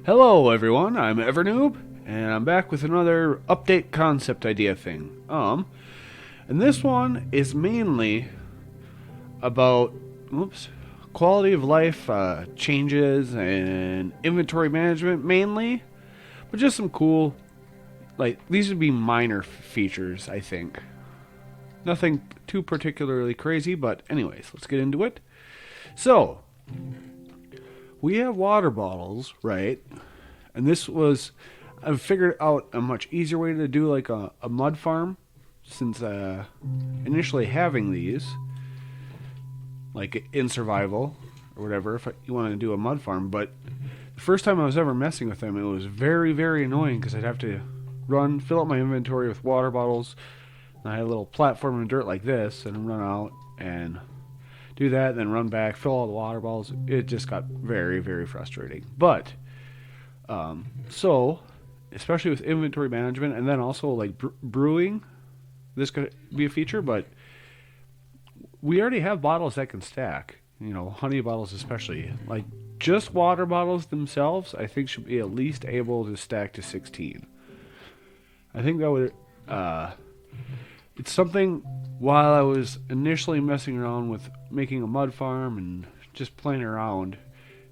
Hello everyone, I'm Evernoob, and I'm back with another update concept idea thing. And this one is mainly about, oops, quality of life changes and inventory management mainly, but just some cool, like these would be minor features, I think. Nothing too particularly crazy, but anyways, let's get into it. So, we have water bottles, right? And this was, I've figured out a much easier way to do like a mud farm since initially having these, like in survival or whatever, if you want to do a mud farm. But the first time I was ever messing with them, it was very, very annoying because I'd have to fill up my inventory with water bottles. And I had a little platform in dirt like this and run out and do that, then run back, fill all the water bottles. It just got very, very frustrating. But so, especially with inventory management, and then also like brewing, this could be a feature. But we already have bottles that can stack. You know, honey bottles especially. Like just water bottles themselves, I think should be at least able to stack to 16. I think that would. It's something. While I was initially messing around with making a mud farm and just playing around,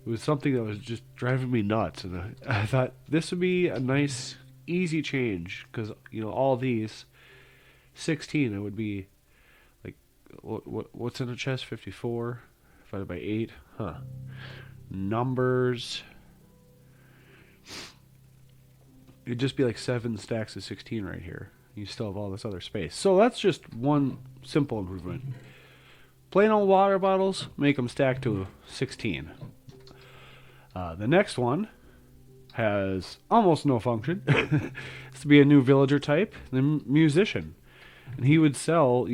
it was something that was just driving me nuts, and I thought this would be a nice, easy change because all these 16, it would be like what's in a chest 54 divided by 8, huh? Numbers. It'd just be like 7 stacks of 16 right here. You still have all this other space, so that's just one simple improvement. Plain old water bottles, make them stack to 16. The next one has almost no function. It's to be a new villager type, the musician. And he would sell,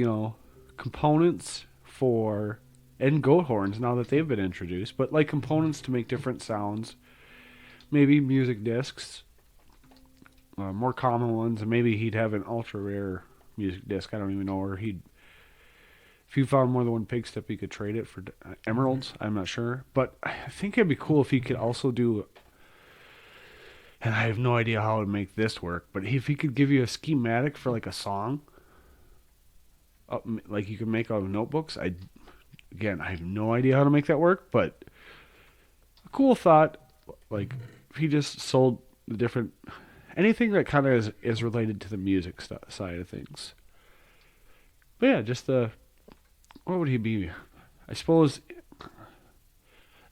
components for, and goat horns now that they've been introduced, but like components to make different sounds. Maybe music discs, more common ones, and maybe he'd have an ultra rare music disc. I don't even know, or if you found more than one pig step, you could trade it for emeralds. I'm not sure, but I think it'd be cool if he could also do. And I have no idea how to make this work, but if he could give you a schematic for like a song, like you could make out of notebooks. I have no idea how to make that work, but a cool thought. Like if he just sold the different anything that kind of is related to the music side of things. But yeah, just what would he be? I suppose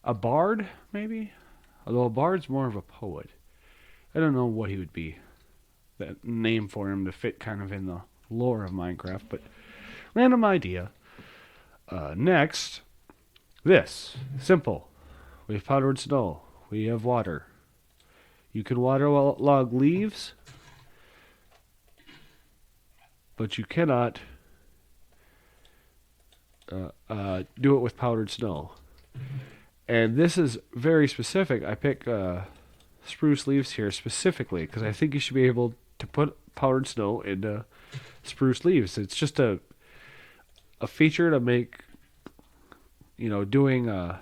a bard, maybe? Although a bard's more of a poet. I don't know what he would be. That name for him to fit kind of in the lore of Minecraft, but random idea. Next, this. Simple. We have powdered snow. We have water. You can waterlog leaves, but you cannot do it with powdered snow. And this is very specific. I pick spruce leaves here specifically because I think you should be able to put powdered snow into spruce leaves. It's just a feature to make, doing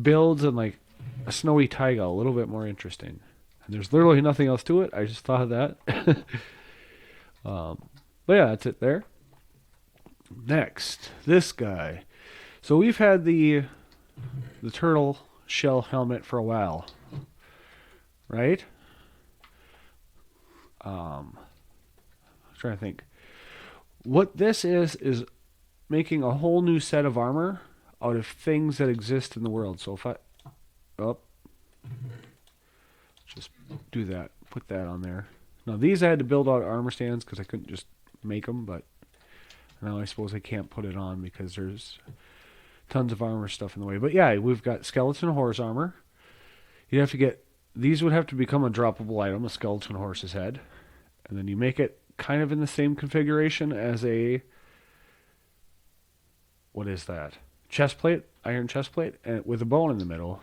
builds and like a snowy taiga a little bit more interesting. And there's literally nothing else to it. I just thought of that. But yeah, that's it there. Next, this guy. So we've had the turtle shell helmet for a while, right? I'm trying to think. What this is making a whole new set of armor out of things that exist in the world. So if I, just do that, put that on there. Now these I had to build out armor stands because I couldn't just make them, but now I suppose I can't put it on because there's tons of armor stuff in the way. But yeah, we've got skeleton horse armor. You have to get these would have to become a droppable item, a skeleton horse's head, and then you make it kind of in the same configuration as a what is that? Chest plate, iron chest plate, and with a bone in the middle.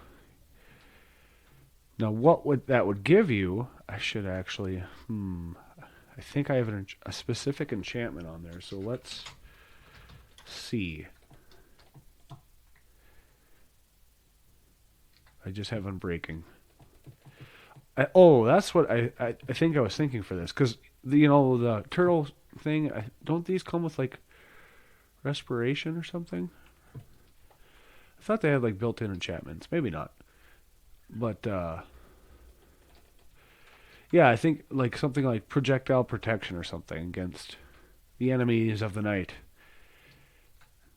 Now, what would give you? I should actually. I think I have a specific enchantment on there, so let's see. I just have Unbreaking. Oh, that's what I think I was thinking for this, because the turtle thing. Don't these come with like respiration or something? I thought they had like built-in enchantments. Maybe not, but yeah, I think like something like projectile protection or something against the enemies of the night.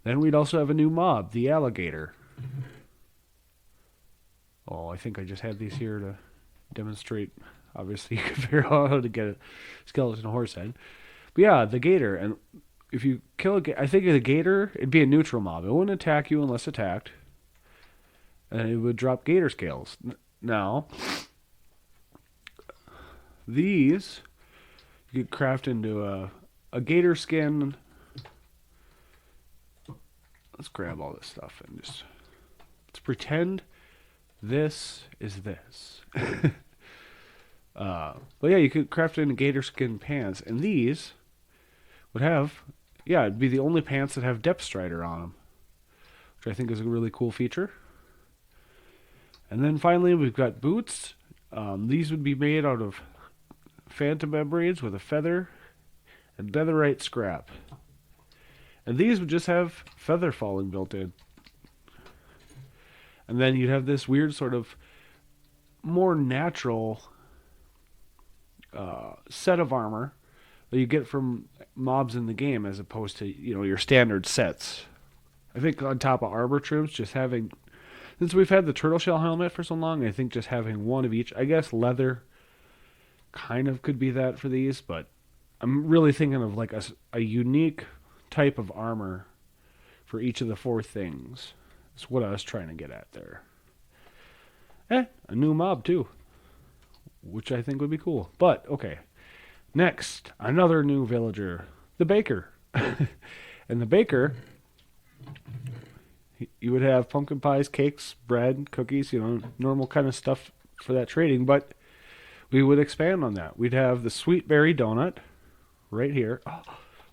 Then we'd also have a new mob, the alligator. Oh, I think I just had these here to demonstrate. Obviously, you can figure out how to get a skeleton horse head. But yeah, the gator. And if you kill I think the gator, it'd be a neutral mob. It wouldn't attack you unless attacked. And it would drop gator scales. Now, these you could craft into a gator skin. Let's grab all this stuff and just let's pretend this is this. But yeah, you could craft it in gator skin pants, and these would have, yeah, it'd be the only pants that have Depth Strider on them, which I think is a really cool feature. And then finally, we've got boots. These would be made out of phantom membranes with a feather and netherite scrap. And these would just have feather falling built in. And then you'd have this weird sort of more natural set of armor that you get from mobs in the game as opposed to, your standard sets. I think on top of armor trims, just having, since we've had the turtle shell helmet for so long, I think just having one of each, I guess leather kind of could be that for these, but I'm really thinking of like a unique type of armor for each of the four things. That's what I was trying to get at there. A new mob too, which I think would be cool. But, okay. Next, another new villager, the baker. And the baker, you would have pumpkin pies, cakes, bread, cookies, normal kind of stuff for that trading, but we would expand on that. We'd have the sweet berry donut right here.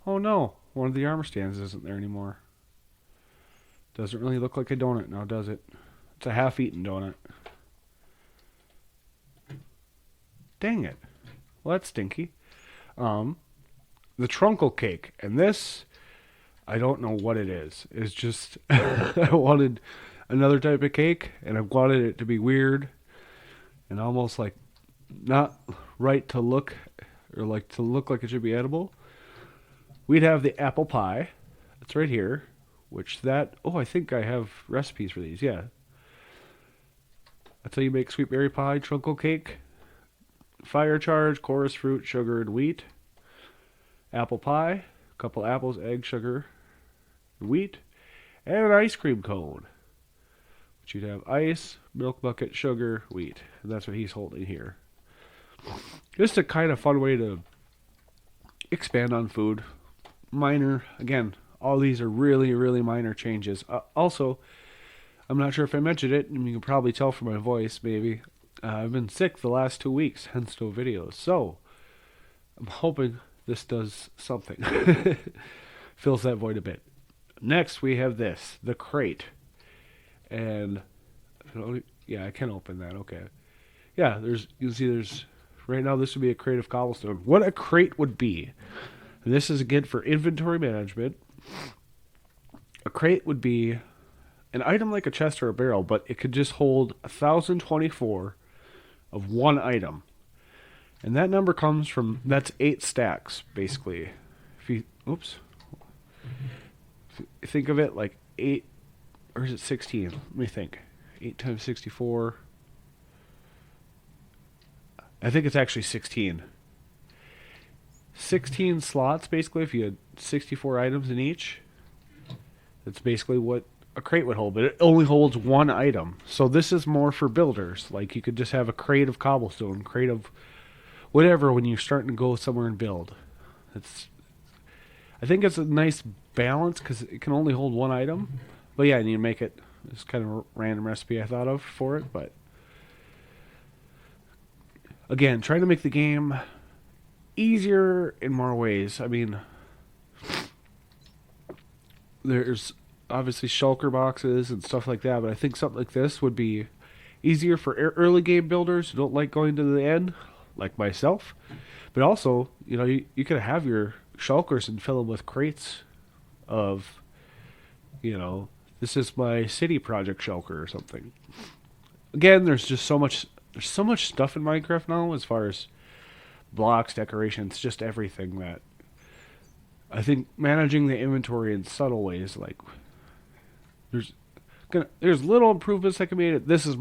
Oh no, one of the armor stands isn't there anymore. Doesn't really look like a donut now, does it? It's a half-eaten donut. Dang it. Well, that's stinky. The trunkle cake. And this, I don't know what it is. It's just, I wanted another type of cake, and I wanted it to be weird and almost like not right to look, or like to look like it should be edible. We'd have the apple pie. It's right here. I think I have recipes for these. Yeah. That's how you make sweet berry pie, trunkle cake. Fire charge, chorus fruit, sugar, and wheat. Apple pie, a couple apples, egg, sugar, wheat, and an ice cream cone. But you'd have ice, milk bucket, sugar, wheat. And that's what he's holding here. Just a kind of fun way to expand on food. Minor, again, all these are really, really minor changes. Also, I'm not sure if I mentioned it, and you can probably tell from my voice, maybe. I've been sick the last 2 weeks, hence no videos. So, I'm hoping this does something. Fills that void a bit. Next, we have this, the crate. And, yeah, I can open that, okay. Yeah, you can see right now this would be a crate of cobblestone. What a crate would be. And this is, again, for inventory management. A crate would be an item like a chest or a barrel, but it could just hold 1,024 of one item. And that number comes from, that's 8 stacks, basically. Think of it like 8, or is it 16? Let me think. 8 times 64. I think it's actually 16. 16 slots, basically, if you had 64 items in each. That's basically what a crate would hold, but it only holds one item. So this is more for builders. Like, you could just have a crate of cobblestone, crate of whatever when you're starting to go somewhere and build. I think it's a nice balance because it can only hold one item. But yeah, and you make it. It's kind of a random recipe I thought of for it, but again, trying to make the game easier in more ways. I mean, there's obviously shulker boxes and stuff like that, but I think something like this would be easier for early game builders who don't like going to the end, like myself. But also, you could have your shulkers and fill them with crates of, you know, this is my city project shulker or something. Again, there's so much stuff in Minecraft now as far as blocks, decorations, just everything that I think managing the inventory in subtle ways, like there's there's little improvements that can be made. This is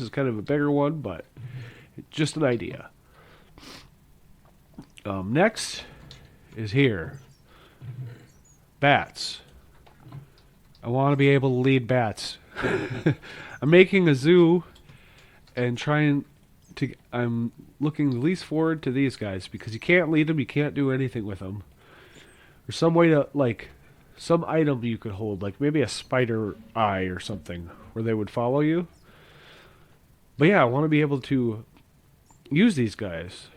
kind of a bigger one, but just an idea. Next is here. Bats. I want to be able to lead bats. I'm making a zoo and I'm looking the least forward to these guys because you can't lead them, you can't do anything with them. There's some way to, like, some item you could hold, like maybe a spider eye or something, where they would follow you. But yeah, I want to be able to use these guys.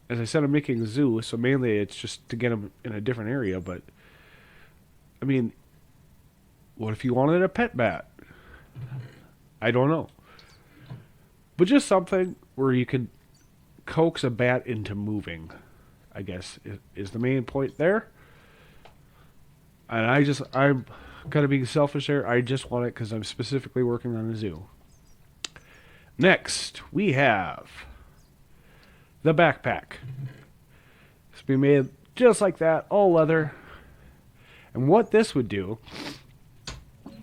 As I said, I'm making a zoo, so mainly it's just to get them in a different area, but I mean, what if you wanted a pet bat? I don't know. But just something where you can coax a bat into moving, I guess, is the main point there. And I'm kind of being selfish there. I just want it because I'm specifically working on a zoo. Next, we have the backpack. It's been made just like that, all leather. And what this would do,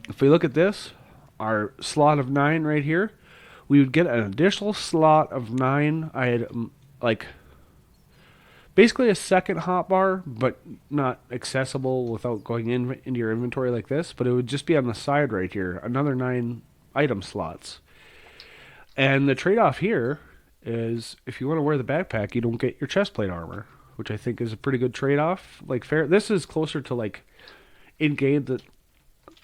if we look at this, our slot of 9 right here, we would get an additional slot of 9 item, like basically a second hotbar, but not accessible without going into your inventory like this. But it would just be on the side right here, another 9 item slots. And the trade-off here is if you want to wear the backpack, you don't get your chestplate armor, which I think is a pretty good trade-off. Like fair, this is closer to like in-game that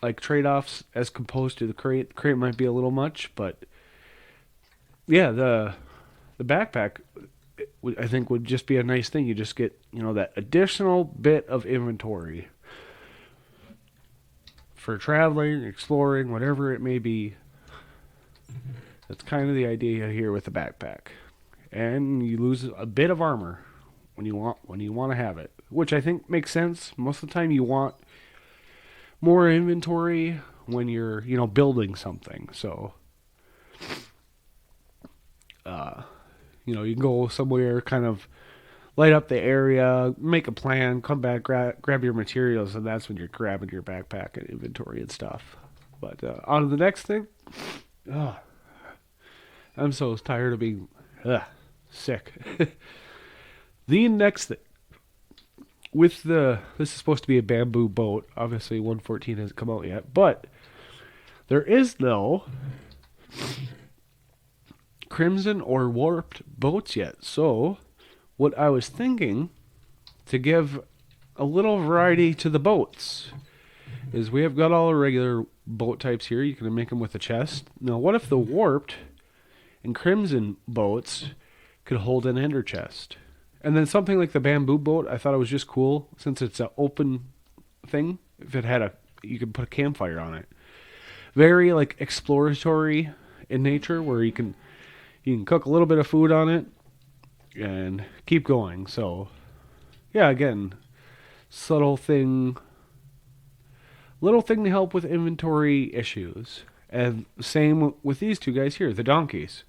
like trade-offs as composed to the crate. The crate might be a little much, but yeah, the backpack I think would just be a nice thing. You just get, that additional bit of inventory for traveling, exploring, whatever it may be. That's kind of the idea here with the backpack. And you lose a bit of armor when you want to have it, which I think makes sense. Most of the time you want more inventory when you're, building something. So you can go somewhere, kind of light up the area, make a plan, come back, grab your materials, and that's when you're grabbing your backpack and inventory and stuff. But on to the next thing. I'm so tired of being sick. The next thing. This is supposed to be a bamboo boat. Obviously, 114 hasn't come out yet, but there is no crimson or warped boats yet. So, what I was thinking to give a little variety to the boats is we have got all the regular boat types here. You can make them with a chest. Now, what if the warped and crimson boats could hold an ender chest? And then something like the bamboo boat, I thought it was just cool since it's an open thing. If it had you could put a campfire on it. Very like exploratory in nature, where you can cook a little bit of food on it and keep going. So, yeah, again, little thing to help with inventory issues. And same with these two guys here, the donkeys.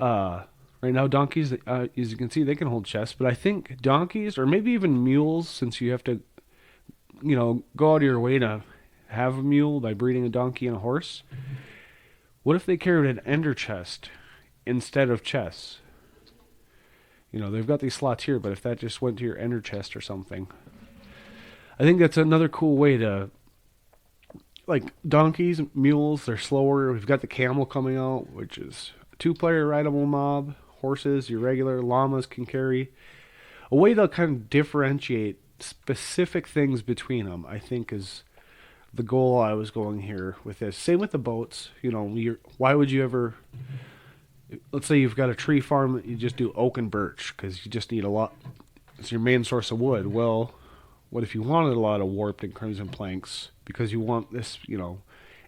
Right now, donkeys, as you can see, they can hold chests, but I think donkeys, or maybe even mules, since you have to, go out of your way to have a mule by breeding a donkey and a horse. What if they carried an ender chest instead of chests? They've got these slots here, but if that just went to your ender chest or something. I think that's another cool way to, like, donkeys, mules, they're slower. We've got the camel coming out, which is a 2-player rideable mob. Horses, your regular llamas can carry. A way to kind of differentiate specific things between them, I think, is the goal I was going here with this. Same with the boats. Why would you ever... Let's say you've got a tree farm that you just do oak and birch because you just need a lot. It's your main source of wood. Well, what if you wanted a lot of warped and crimson planks because you want this,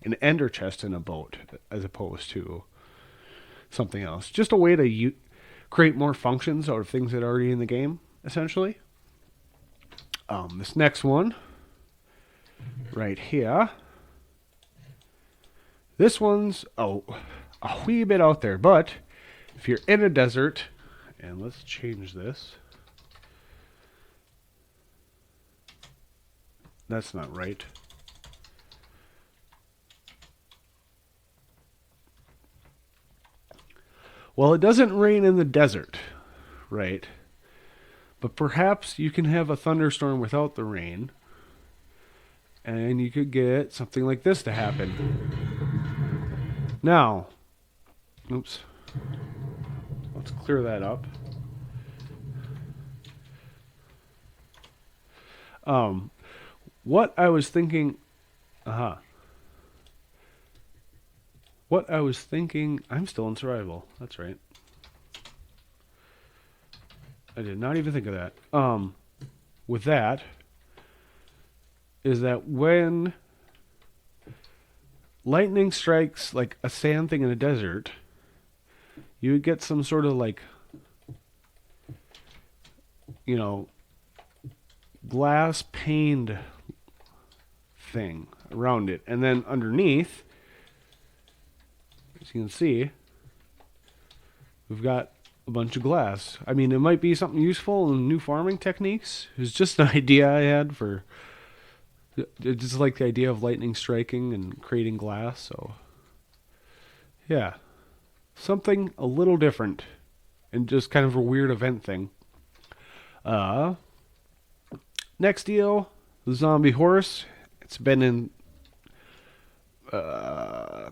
an ender chest in a boat as opposed to something else. Just a way to create more functions out of things that are already in the game, essentially. This next one, right here. This one's a wee bit out there, but if you're in a desert, and let's change this. That's not right. Well, it doesn't rain in the desert, right? But perhaps you can have a thunderstorm without the rain, and you could get something like this to happen. Now, oops. Let's clear that up. What I was thinking, I'm still in survival. That's right. I did not even think of that. With that, is that when lightning strikes like a sand thing in a desert, you would get some sort of like, glass paned thing around it. And then underneath, as you can see, we've got a bunch of glass. I mean, it might be something useful in new farming techniques. It was just an idea I had for just like the idea of lightning striking and creating glass. So, yeah, something a little different and just kind of a weird event thing. Next deal, the zombie horse. It's been in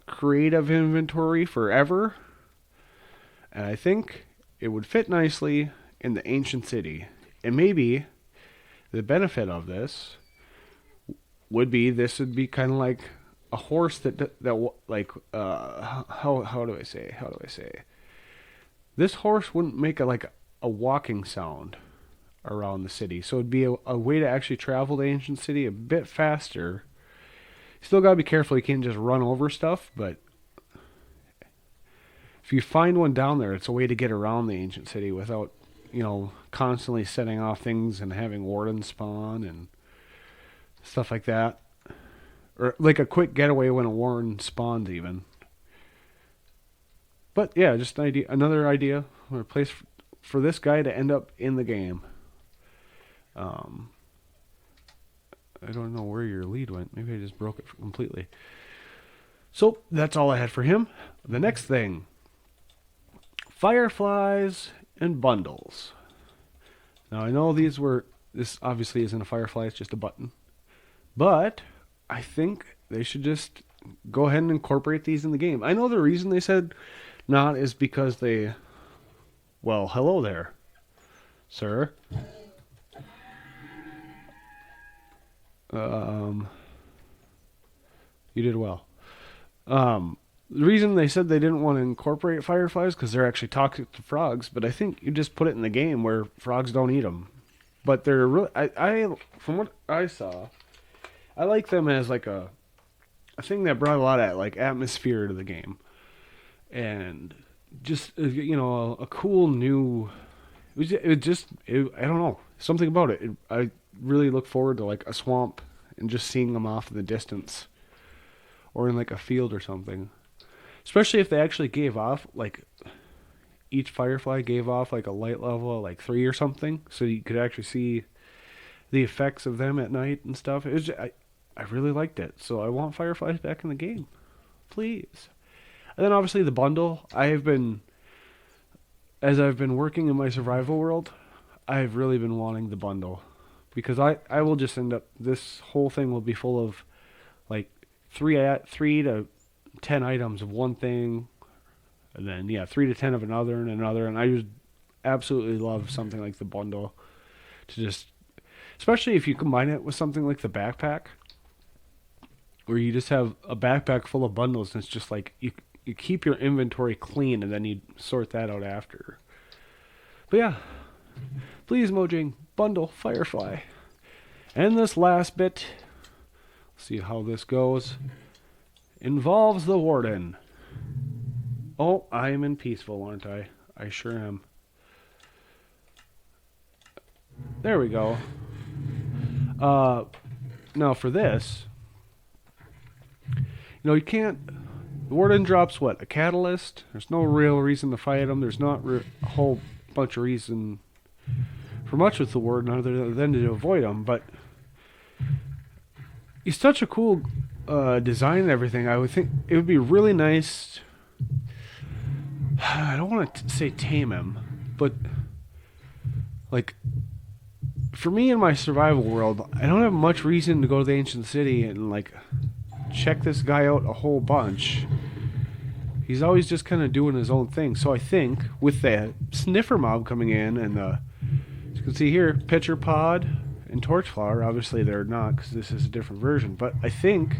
creative inventory forever. And I think it would fit nicely in the ancient city. And maybe the benefit of this would be this would be kind of like a horse that like how do I say this horse wouldn't make a walking sound around the city, so it'd be a way to actually travel the ancient city a bit faster. You still gotta be careful, you can't just run over stuff, but if you find one down there, it's a way to get around the ancient city without constantly setting off things and having wardens spawn and stuff like that. Or like a quick getaway when a warden spawns even. But yeah, just an idea, another idea, or a place for this guy to end up in the game. I don't know where your lead went. Maybe I just broke it completely. So that's all I had for him. The next thing, fireflies and bundles. Now I know this obviously isn't a firefly, it's just a button. But I think they should just go ahead and incorporate these in the game. I know the reason they said not is because well, hello there, sir. You did well. The reason they said they didn't want to incorporate fireflies because they're actually toxic to frogs, but I think you just put it in the game where frogs don't eat them. But they're really, from what I saw, I like them as like a thing that brought a lot of like atmosphere to the game, and just a cool new. I don't know, something about it. I really look forward to like a swamp and just seeing them off in the distance, or in like a field or something. Especially if they actually gave off like each firefly gave off like a light level of like 3 or something, so you could actually see the effects of them at night and stuff. I really liked it, so I want fireflies back in the game, please. And then obviously the bundle. As I've been working in my survival world, I've really been wanting the bundle, because I will just end up, this whole thing will be full of like 3 to 10 items of one thing, and then 3 to 10 of another and another, and I just absolutely love something like the bundle, to just, especially if you combine it with something like the backpack, where you just have a backpack full of bundles, and it's just like you keep your inventory clean, and then you sort that out after. But yeah, please Mojang, bundle Firefly. And this last bit, see how this goes. involves the warden. Oh, I am in peaceful, aren't I? I sure am. There we go. Now for this, you can't. The warden drops what? A catalyst? There's no real reason to fight him. There's not a whole bunch of reason for much with the warden other than to avoid him, but he's such a cool design and everything. I would think it would be really nice. I don't want to say tame him, but like for me in my survival world, I don't have much reason to go to the ancient city and like check this guy out a whole bunch. He's always just kind of doing his own thing. So I think with the sniffer mob coming in and as you can see here, pitcher pod and torchflower, obviously they're not because this is a different version, but I think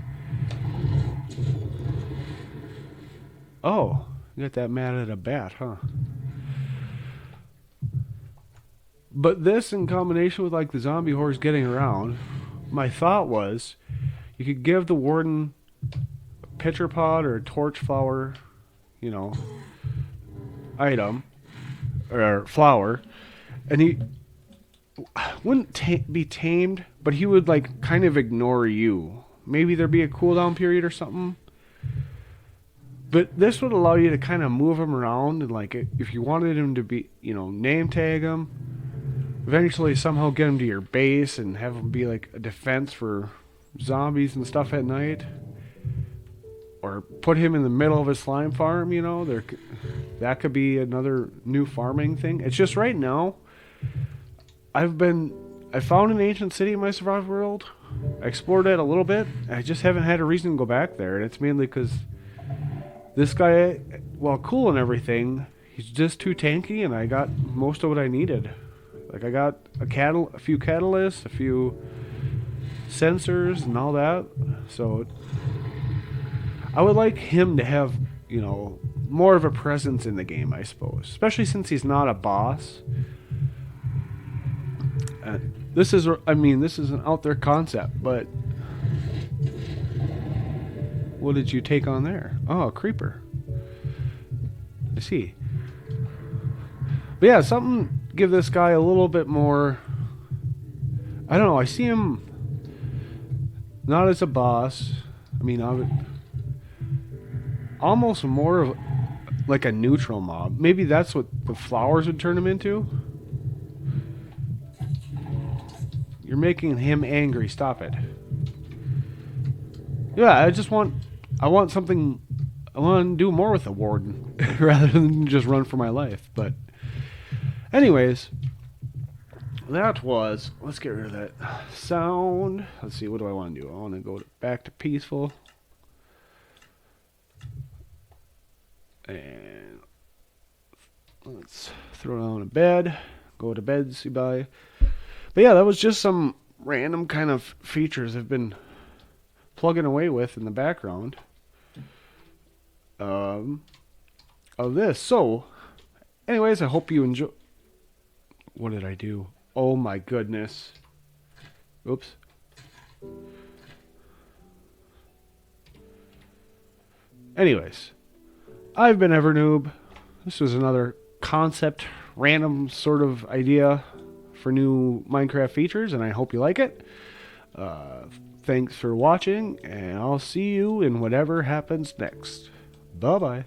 oh, you got that mad at a bat, huh? But this in combination with like the zombie hordes getting around, my thought was you could give the warden a pitcher pod or a torch flower, item or flower, and he wouldn't be tamed, but he would like kind of ignore you. Maybe there'd be a cooldown period or something. But this would allow you to kind of move him around and like if you wanted him to be, name tag him, eventually somehow get him to your base and have him be like a defense for zombies and stuff at night, or put him in the middle of a slime farm. That could be another new farming thing. It's just right now I found an ancient city in my survival world. I explored it a little bit. I just haven't had a reason to go back there, and it's mainly because this guy, while cool and everything, he's just too tanky, and I got most of what I needed. Like I got a few catalysts, a few sensors, and all that. So I would like him to have, more of a presence in the game, I suppose. Especially since he's not a boss. This is an out there concept, but what did you take on there? Oh, a creeper. I see. But yeah, give this guy a little bit more. I don't know. I see him not as a boss. I would almost more of like a neutral mob. Maybe that's what the flowers would turn him into. You're making him angry. Stop it. Yeah, I want something. I want to do more with the warden rather than just run for my life. But anyways, let's get rid of that sound. Let's see, what do I want to do? I want to go back to peaceful. And let's throw down a bed. Go to bed, see bye. But yeah, that was just some random kind of features I've been plugging away with in the background of this. So, anyways, I hope you enjoy. What did I do? Oh my goodness. Oops. Anyways, I've been Evernoob. This was another concept, random sort of idea for new Minecraft features, and I hope you like it. Thanks for watching, and I'll see you in whatever happens next. Bye-bye.